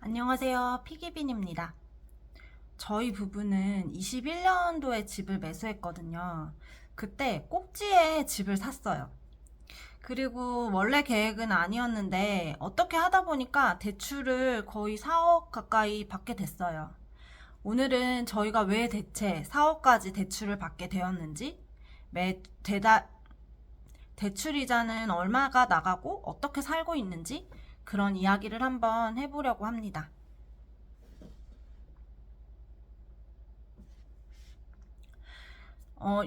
안녕하세요. 피기빈입니다. 저희 부부는 21년도에 집을 매수했거든요. 그때 꼭지에 집을 샀어요. 그리고 원래 계획은 아니었는데 어떻게 하다 보니까 대출을 거의 4억 가까이 받게 됐어요. 오늘은 저희가 왜 대체 4억까지 대출을 받게 되었는지, 매 대다 대출이자는 얼마가 나가고 어떻게 살고 있는지 그런 이야기를 한번 해보려고 합니다.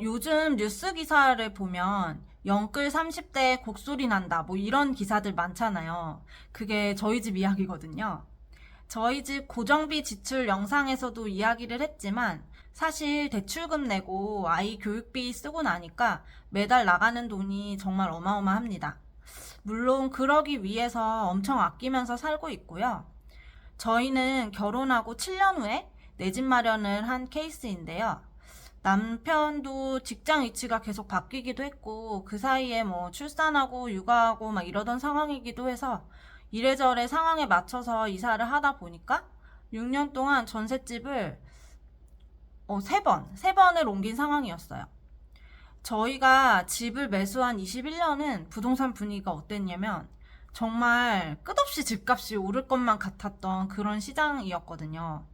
요즘 뉴스 기사를 보면 영끌 30대 곡소리 난다 뭐 이런 기사들 많잖아요. 그게 저희 집 이야기거든요. 저희 집 고정비 지출 영상에서도 이야기를 했지만 사실 대출금 내고 아이 교육비 쓰고 나니까 매달 나가는 돈이 정말 어마어마합니다. 물론 그러기 위해서 엄청 아끼면서 살고 있고요. 저희는 결혼하고 7년 후에 내 집 마련을 한 케이스인데요. 남편도 직장 위치가 계속 바뀌기도 했고, 그 사이에 뭐 출산하고 육아하고 막 이러던 상황이기도 해서 이래저래 상황에 맞춰서 이사를 하다 보니까 6년 동안 전셋집을 세 번을 옮긴 상황이었어요. 저희가 집을 매수한 21년은 부동산 분위기가 어땠냐면 정말 끝없이 집값이 오를 것만 같았던 그런 시장이었거든요.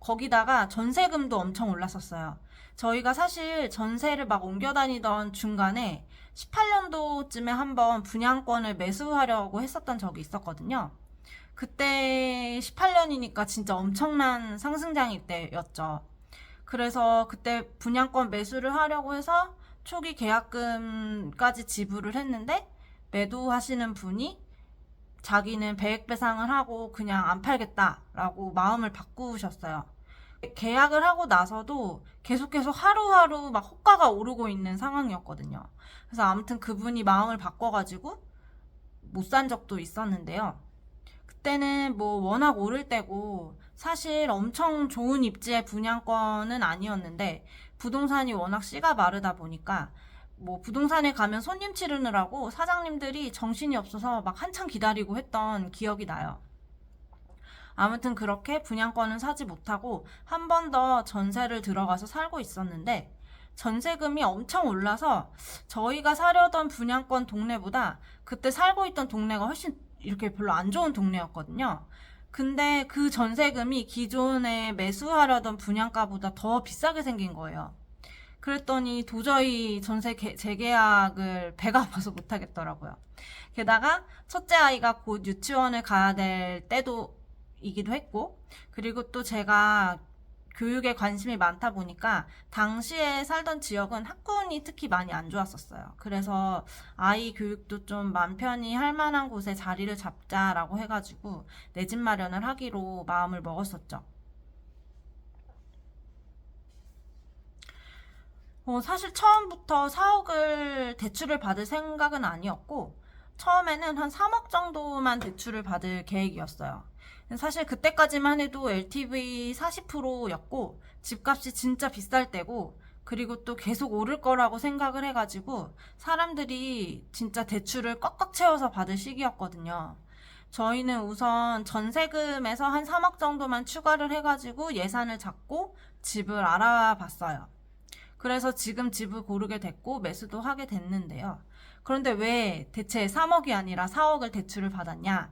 거기다가 전세금도 엄청 올랐었어요. 저희가 사실 전세를 막 옮겨 다니던 중간에 18년도쯤에 한번 분양권을 매수하려고 했었던 적이 있었거든요. 그때 18년이니까 진짜 엄청난 상승장일 때였죠. 그래서 그때 분양권 매수를 하려고 해서 초기 계약금까지 지불을 했는데 매도하시는 분이 자기는 배액 배상을 하고 그냥 안 팔겠다라고 마음을 바꾸셨어요. 계약을 하고 나서도 계속해서 하루하루 막 호가가 오르고 있는 상황이었거든요. 그래서 아무튼 그분이 마음을 바꿔가지고 못 산 적도 있었는데요. 그때는 뭐 워낙 오를 때고 사실 엄청 좋은 입지의 분양권은 아니었는데 부동산이 워낙 씨가 마르다 보니까 뭐 부동산에 가면 손님 치르느라고 사장님들이 정신이 없어서 막 한참 기다리고 했던 기억이 나요. 아무튼 그렇게 분양권은 사지 못하고 한 번 더 전세를 들어가서 살고 있었는데 전세금이 엄청 올라서 저희가 사려던 분양권 동네보다 그때 살고 있던 동네가 훨씬 이렇게 별로 안 좋은 동네였거든요. 근데 그 전세금이 기존에 매수하려던 분양가보다 더 비싸게 생긴 거예요. 그랬더니 도저히 전세 재계약을 배가 아파서 못하겠더라고요. 게다가 첫째 아이가 곧 유치원을 가야 될 때도이기도 했고, 그리고 또 제가 교육에 관심이 많다 보니까 당시에 살던 지역은 학군이 특히 많이 안 좋았었어요. 그래서 아이 교육도 좀 맘 편히 할 만한 곳에 자리를 잡자라고 해가지고 내 집 마련을 하기로 마음을 먹었었죠. 사실 처음부터 4억을 대출을 받을 생각은 아니었고, 처음에는 한 3억 정도만 대출을 받을 계획이었어요. 사실 그때까지만 해도 LTV 40%였고, 집값이 진짜 비쌀 때고, 그리고 또 계속 오를 거라고 생각을 해가지고, 사람들이 진짜 대출을 꽉꽉 채워서 받을 시기였거든요. 저희는 우선 전세금에서 한 3억 정도만 추가를 해가지고 예산을 잡고 집을 알아봤어요. 그래서 지금 집을 고르게 됐고 매수도 하게 됐는데요. 그런데 왜 대체 3억이 아니라 4억을 대출을 받았냐?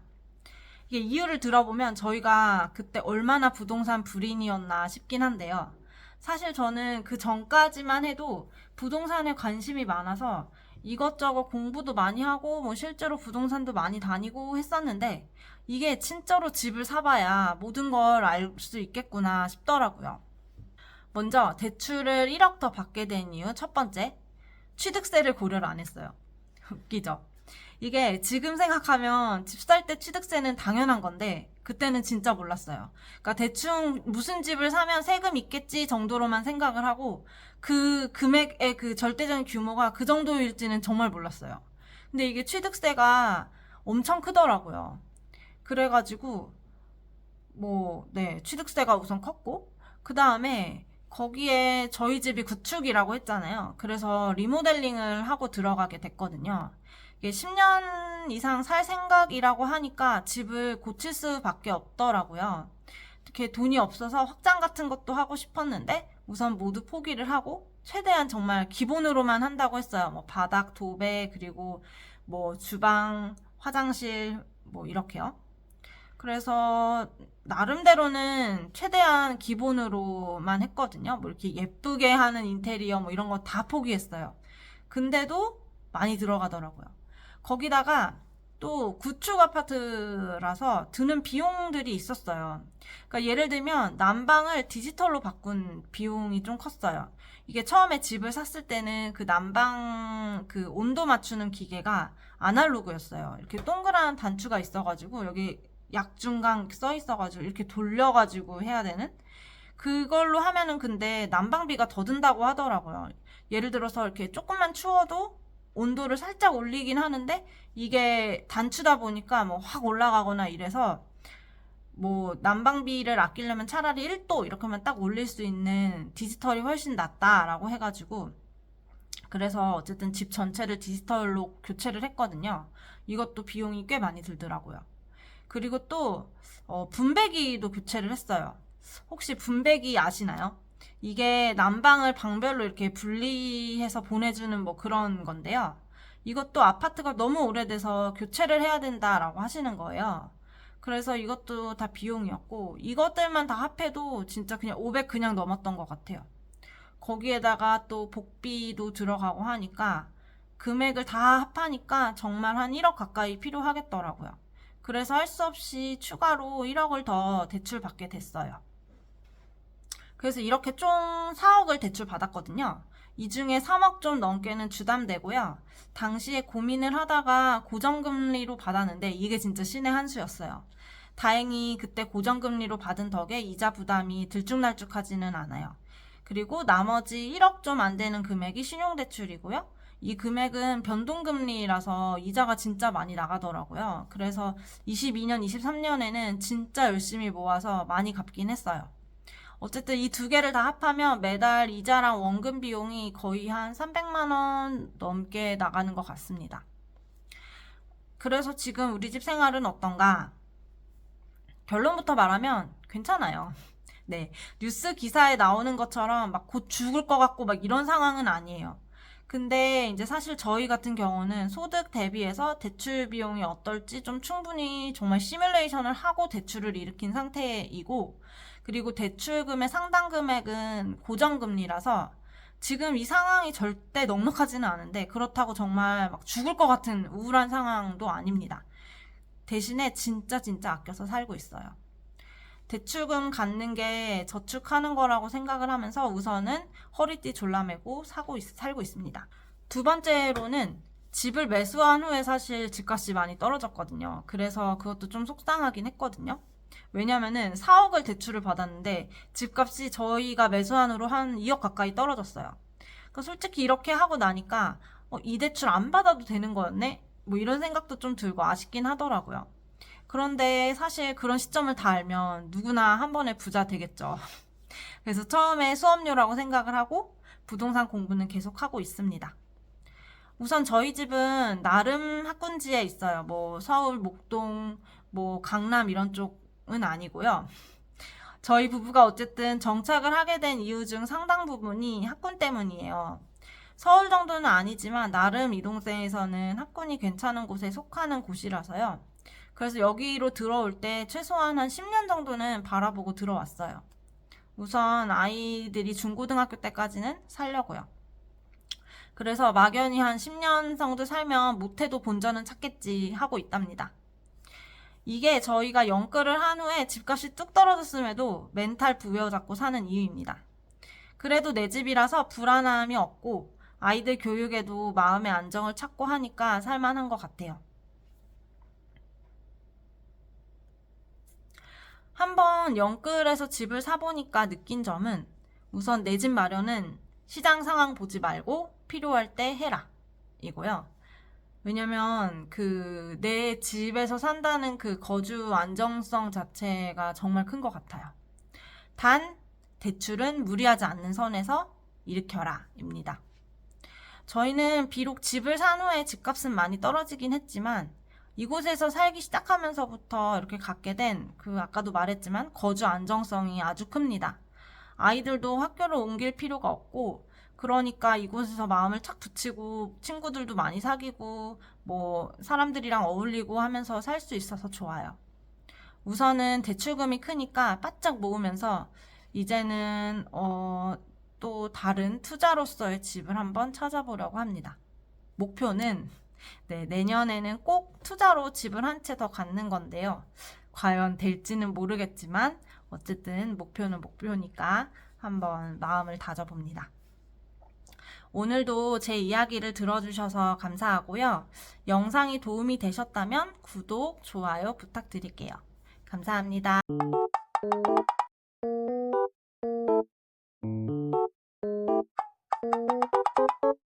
이게 이유를 들어보면 저희가 그때 얼마나 부동산 불인이었나 싶긴 한데요. 사실 저는 그 전까지만 해도 부동산에 관심이 많아서 이것저것 공부도 많이 하고 뭐 실제로 부동산도 많이 다니고 했었는데 이게 진짜로 집을 사봐야 모든 걸 알 수 있겠구나 싶더라고요. 먼저 대출을 1억 더 받게 된 이유 첫 번째, 취득세를 고려를 안 했어요. 웃기죠? 이게 지금 생각하면 집 살 때 취득세는 당연한 건데 그때는 진짜 몰랐어요. 그러니까 대충 무슨 집을 사면 세금 있겠지 정도로만 생각을 하고 그 금액의 그 절대적인 규모가 그 정도일지는 정말 몰랐어요. 근데 이게 취득세가 엄청 크더라고요. 그래가지고 취득세가 우선 컸고 그 다음에 거기에 저희 집이 구축이라고 했잖아요. 그래서 리모델링을 하고 들어가게 됐거든요. 이게 10년 이상 살 생각이라고 하니까 집을 고칠 수밖에 없더라고요. 이렇게 돈이 없어서 확장 같은 것도 하고 싶었는데 우선 모두 포기를 하고 최대한 정말 기본으로만 한다고 했어요. 뭐 바닥, 도배, 그리고 뭐 주방, 화장실 뭐 이렇게요. 그래서 나름대로는 최대한 기본으로만 했거든요. 뭐 이렇게 예쁘게 하는 인테리어 뭐 이런 거 다 포기했어요. 근데도 많이 들어가더라고요. 거기다가 또 구축 아파트라서 드는 비용들이 있었어요. 그러니까 예를 들면 난방을 디지털로 바꾼 비용이 좀 컸어요. 이게 처음에 집을 샀을 때는 그 난방 그 온도 맞추는 기계가 아날로그였어요. 이렇게 동그란 단추가 있어가지고 여기 약중강 써 있어가지고 이렇게 돌려가지고 해야 되는 그걸로 하면은 근데 난방비가 더 든다고 하더라고요. 예를 들어서 이렇게 조금만 추워도 온도를 살짝 올리긴 하는데 이게 단추다 보니까 뭐 확 올라가거나 이래서 뭐 난방비를 아끼려면 차라리 1도 이렇게 하면 딱 올릴 수 있는 디지털이 훨씬 낫다라고 해가지고 그래서 어쨌든 집 전체를 디지털로 교체를 했거든요. 이것도 비용이 꽤 많이 들더라고요. 그리고 또 분배기도 교체를 했어요. 혹시 분배기 아시나요? 이게 난방을 방별로 이렇게 분리해서 보내주는 뭐 그런 건데요. 이것도 아파트가 너무 오래돼서 교체를 해야 된다라고 하시는 거예요. 그래서 이것도 다 비용이었고 이것들만 다 합해도 진짜 그냥 500 그냥 넘었던 것 같아요. 거기에다가 또 복비도 들어가고 하니까 금액을 다 합하니까 정말 한 1억 가까이 필요하겠더라고요. 그래서 할 수 없이 추가로 1억을 더 대출 받게 됐어요. 그래서 이렇게 총 4억을 대출 받았거든요. 이 중에 3억 좀 넘게는 주담대고요. 당시에 고민을 하다가 고정금리로 받았는데 이게 진짜 신의 한 수였어요. 다행히 그때 고정금리로 받은 덕에 이자 부담이 들쭉날쭉하지는 않아요. 그리고 나머지 1억 좀 안 되는 금액이 신용대출이고요. 이 금액은 변동금리라서 이자가 진짜 많이 나가더라고요. 그래서 22년, 23년에는 진짜 열심히 모아서 많이 갚긴 했어요. 어쨌든 이 두 개를 다 합하면 매달 이자랑 원금 비용이 거의 한 300만 원 넘게 나가는 것 같습니다. 그래서 지금 우리 집 생활은 어떤가? 결론부터 말하면 괜찮아요. 네. 뉴스 기사에 나오는 것처럼 막 곧 죽을 것 같고 막 이런 상황은 아니에요. 근데 이제 사실 저희 같은 경우는 소득 대비해서 대출 비용이 어떨지 좀 충분히 정말 시뮬레이션을 하고 대출을 일으킨 상태이고, 그리고 대출금의 상당 금액은 고정금리라서 지금 이 상황이 절대 넉넉하지는 않은데 그렇다고 정말 막 죽을 것 같은 우울한 상황도 아닙니다. 대신에 진짜 아껴서 살고 있어요. 대출금 갖는 게 저축하는 거라고 생각을 하면서 우선은 허리띠 졸라매고 살고 있습니다. 두 번째로는 집을 매수한 후에 사실 집값이 많이 떨어졌거든요. 그래서 그것도 좀 속상하긴 했거든요. 왜냐면은 4억을 대출을 받았는데 집값이 저희가 매수한 후로 한 2억 가까이 떨어졌어요. 그러니까 솔직히 이렇게 하고 나니까 이 대출 안 받아도 되는 거였네? 뭐 이런 생각도 좀 들고 아쉽긴 하더라고요. 그런데 사실 그런 시점을 다 알면 누구나 한 번에 부자 되겠죠. 그래서 처음에 수업료라고 생각을 하고 부동산 공부는 계속 하고 있습니다. 우선 저희 집은 나름 학군지에 있어요. 뭐 서울, 목동, 뭐 강남 이런 쪽은 아니고요. 저희 부부가 어쨌든 정착을 하게 된 이유 중 상당 부분이 학군 때문이에요. 서울 정도는 아니지만 나름 이 동네에서는 학군이 괜찮은 곳에 속하는 곳이라서요. 그래서 여기로 들어올 때 최소한 한 10년 정도는 바라보고 들어왔어요. 우선 아이들이 중고등학교 때까지는 살려고요. 그래서 막연히 한 10년 정도 살면 못해도 본전은 찾겠지 하고 있답니다. 이게 저희가 영끌을 한 후에 집값이 뚝 떨어졌음에도 멘탈 부여잡고 사는 이유입니다. 그래도 내 집이라서 불안함이 없고 아이들 교육에도 마음의 안정을 찾고 하니까 살만한 것 같아요. 한번 영끌에서 집을 사보니까 느낀 점은 우선 내 집 마련은 시장 상황 보지 말고 필요할 때 해라 이고요. 왜냐면 내 집에서 산다는 그 거주 안정성 자체가 정말 큰 것 같아요. 단 대출은 무리하지 않는 선에서 일으켜라 입니다. 저희는 비록 집을 산 후에 집값은 많이 떨어지긴 했지만 이곳에서 살기 시작하면서부터 이렇게 갖게 된 그 아까도 말했지만 거주 안정성이 아주 큽니다. 아이들도 학교를 옮길 필요가 없고 그러니까 이곳에서 마음을 착 붙이고 친구들도 많이 사귀고 뭐 사람들이랑 어울리고 하면서 살 수 있어서 좋아요. 우선은 대출금이 크니까 바짝 모으면서 이제는 또 다른 투자로서의 집을 한번 찾아보려고 합니다. 목표는 네, 내년에는 꼭 투자로 집을 한 채 더 갖는 건데요. 과연 될지는 모르겠지만 어쨌든 목표는 목표니까 한번 마음을 다져봅니다. 오늘도 제 이야기를 들어주셔서 감사하고요. 영상이 도움이 되셨다면 구독, 좋아요 부탁드릴게요. 감사합니다.